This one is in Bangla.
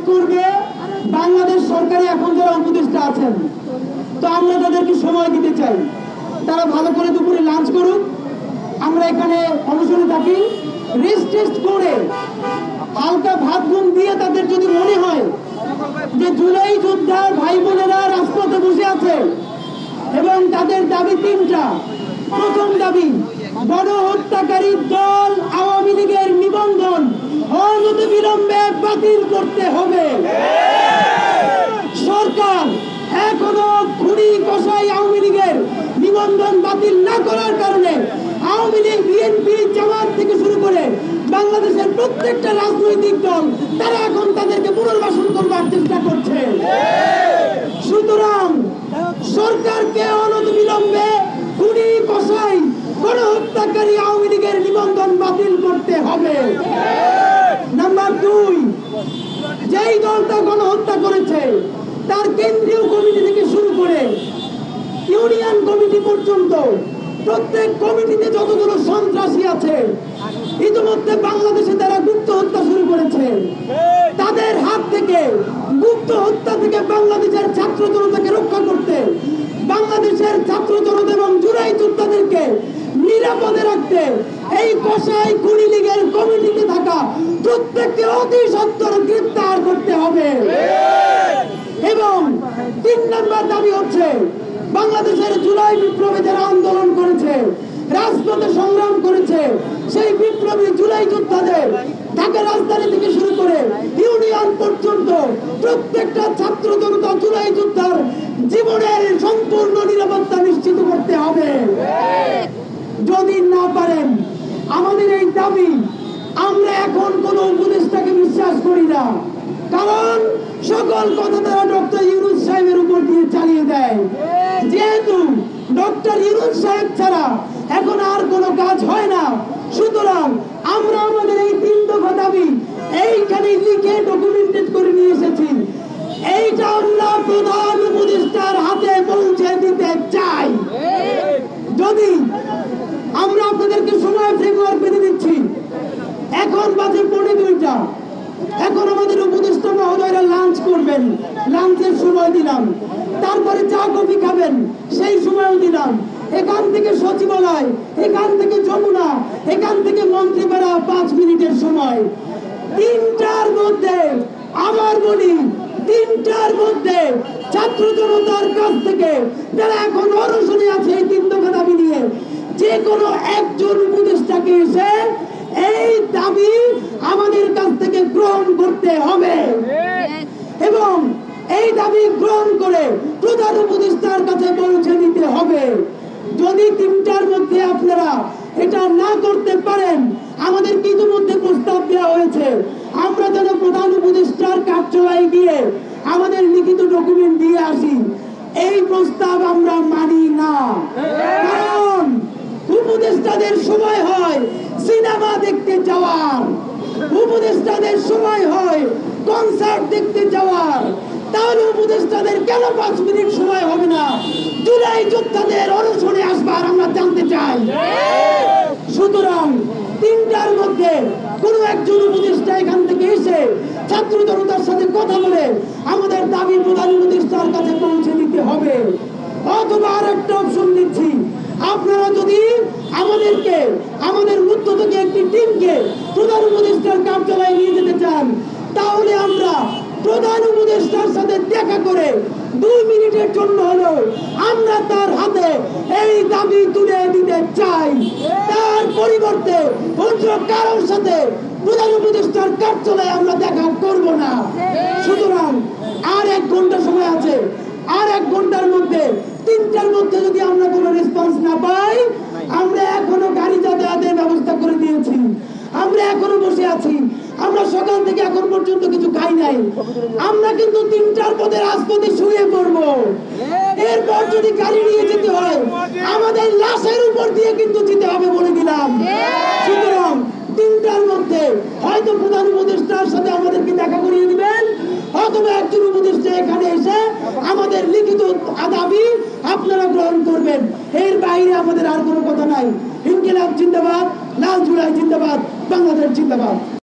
করবে বাংলাদেশ সরকারে এখন যারা উপদেষ্টা আছেন। তো আমরা তাদেরকে সময় দিতে চাই, তারা ভালো করে দুপুরে লাঞ্চ করুক, আমরা এখানে অনশনে থাকি, রেস্ট টেস্ট করে হালকা ভাত ঘুম দিয়ে তাদের যদি মনে হয় যে জুলাই যোদ্ধার ভাই বোনেরা রাজপথে বসে আছে এবং তাদের দাবি তিনটা। প্রথম দাবি, গণহত্যাকারী দল আওয়ামী লীগের নিবন্ধন অনতিবিলম্বে বাতিল করতে হবে। সরকার এখনো খুনি কসাই আওয়ামী লীগের নিবন্ধন বাতিল না করার কারণে আওয়ামী লীগ, বিএনপি, জামাত থেকে শুরু করে বাংলাদেশের প্রত্যেকটা রাজনৈতিক দল তারা এখন তাদেরকে পুনর্বাসন করবার চেষ্টা করছে। সুতরাং সরকারকে অনতিবিলম্বে খুনি কসাই গণহত্যাকারী আওয়ামী লীগের নিবন্ধন বাতিল করতে হবে। নাম্বার 2, যেই দলটা গণহত্যা করেছে তার কেন্দ্রীয় কমিটি থেকে শুরু করে ইউনিয়ন কমিটি পর্যন্ত প্রত্যেক কমিটিতে যতগুলো সন্ত্রাসী আছে ইতিমধ্যে বাংলাদেশে তারা গুপ্ত হত্যা শুরু করেছে। তাদের হাত থেকে, গুপ্ত হত্যা থেকে বাংলাদেশের ছাত্র জনতাকে রক্ষা করতে, বাংলাদেশের ছাত্র জনতা এবং জুলাই যোদ্ধাদেরকে নিরাপদে রাখতে এই কসাই খুনি লীগের কমিটিতে থাকা প্রত্যেককে অতি সত্বর গ্রেফতার করতে হবে। এবং 3 নম্বর দাবি হচ্ছে, বাংলাদেশের জুলাই বিপ্লবে যারা আন্দোলন করেছে, রাজপথে সংগ্রাম করেছে, সেই বিপ্লবী জুলাই যোদ্ধাদের ঢাকা রাজধানী থেকে শুরু করে ইউনিয়ন পর্যন্ত প্রত্যেকটা ছাত্র জনতা জুলাই যোদ্ধার জীবনের সম্পূর্ণ নিরাপত্তা নিশ্চিত করতে হবে। যদি না পারেন আমাদের এই দাবি, আমরা এখন কোন উপদেষ্টাকে বিশ্বাস করি না, কারণ সকল কথা তারা ডক্টর ইউনূস সাহেবের উপর দিয়ে চালিয়ে দেয়। যেহেতু ডক্টর ইউনূস সাহেব ছাড়া এখন আর কোনো কাজ হয় না, সুতরাং আমরা আমাদের এই 3 দফা দাবি এইখানে লিখে ডকুমেন্টেড করে নিয়ে এসেছি। এইটা আমরা প্রধান উপদেষ্টার হাতে পৌঁছে দিতে চাই। যদি আমরা আপনাদেরকে সময় ফ্রেমওয়ার্ক বেঁধে দিচ্ছি, এখন বাজে 2:45, এখন আমাদের উপদেষ্টা মহোদয়রা লাঞ্চ করবেন, লাঞ্চের সময় দিলাম, তারপরে চা কফি খাবেন সেই সময়ও দিলাম। এখান থেকে সচিবালয়, এখান থেকে যমুনা, এখান থেকে মন্ত্রীপাড়া 5 মিনিটের সময়। 3টার মধ্যে, আবার বলি 3টার মধ্যে ছাত্র জনতার কাছ থেকে যারা এখন অনশনে আছে এই 3 দফা দাবি নিয়ে, যে কোনো একজন উপদেষ্টাকে এসে এই দাবি আমাদের কাছ থেকে গ্রহণ করতে হবে এবং এই দাবি গ্রহণ করে প্রধান উপদেষ্টার কাছে পৌঁছে দিতে হবে। যদি 3টার মধ্যে আপনারা এটা না করতে পারেন, আমাদের ইতিমধ্যে প্রস্তাব দেওয়া হয়েছে, আমরা যেন প্রধান উপদেষ্টার কার্যালয়ে গিয়ে আমাদের লিখিত ডকুমেন্ট দিয়ে আসি। এই প্রস্তাব আমরা মানি না, কারণ উপদেষ্টাদের সময় হয় সিনেমা দেখতে যাওয়ার, উপদেষ্টাদের সময় হয় কনসার্ট দেখতে যাওয়ার, তাহলে উপদেষ্টাদের কেন 5 মিনিট সময় হবে না জুলাই যোদ্ধাদের অনশনে আসবার আমরা জানতে চাই। সুতরাং 3টার মধ্যে কোন একজন উপদেষ্টা এখান থেকে এসে ছাত্র জনতার সাথে কথা বলে আমাদের দাবি প্রধান উপদেষ্টার কাছে পৌঁছে দিতে হবে। অথবা আর একটা অপশন দিচ্ছি, আপনারা যদি আমাদেরকে, আমাদের মধ্য থেকে একটি টিমকে প্রধান উপদেষ্টার কার্যালয়ে নিয়ে যেতে চান, তাহলে আমরা প্রধান উপদেষ্টার সাথে দেখা করে 2 মিনিটের জন্য হলেও আমরা তার হাতে এই দাবি তুলে দিতে চাই। তার পরিবর্তে অন্য কারোর সাথে প্রধান উপদেষ্টার কার্যালয়ে আমরা দেখা করব না। সুতরাং আর 1 ঘন্টা সময় আছে, আর 1 ঘন্টার মধ্যে 3টার মধ্যে যদি আমরা কোনো রেসপন্স না পাই, আমরা এখনো গাড়ি যাতায়াতের ব্যবস্থা করে দিয়েছি, আমরা এখনো বসে আছি, আমরা সকাল থেকে এখন পর্যন্ত কিছু খাই নাই, আমরা কিন্তু 3টার পথে রাজপথে শুয়ে পড়বো। এরপর যদি গাড়ি নিয়ে যেতে হয় আমাদের লাশের উপর দিয়ে কিন্তু যেতে হবে বলে দিলাম। সুতরাং 3টার মধ্যে হয়তো প্রধান উপদেষ্টার সাথে আমাদেরকে দেখা করিয়ে দিবেন, অথবা একজন উপদেষ্টা এখানে এসে আমাদের লিখিত দাবি আপনারা গ্রহণ করবেন। এর বাইরে আমাদের আর কোনো কথা নাই। ইনকিলাব জিন্দাবাদ, লাল জুলাই জিন্দাবাদ, বাংলাদেশ জিন্দাবাদ।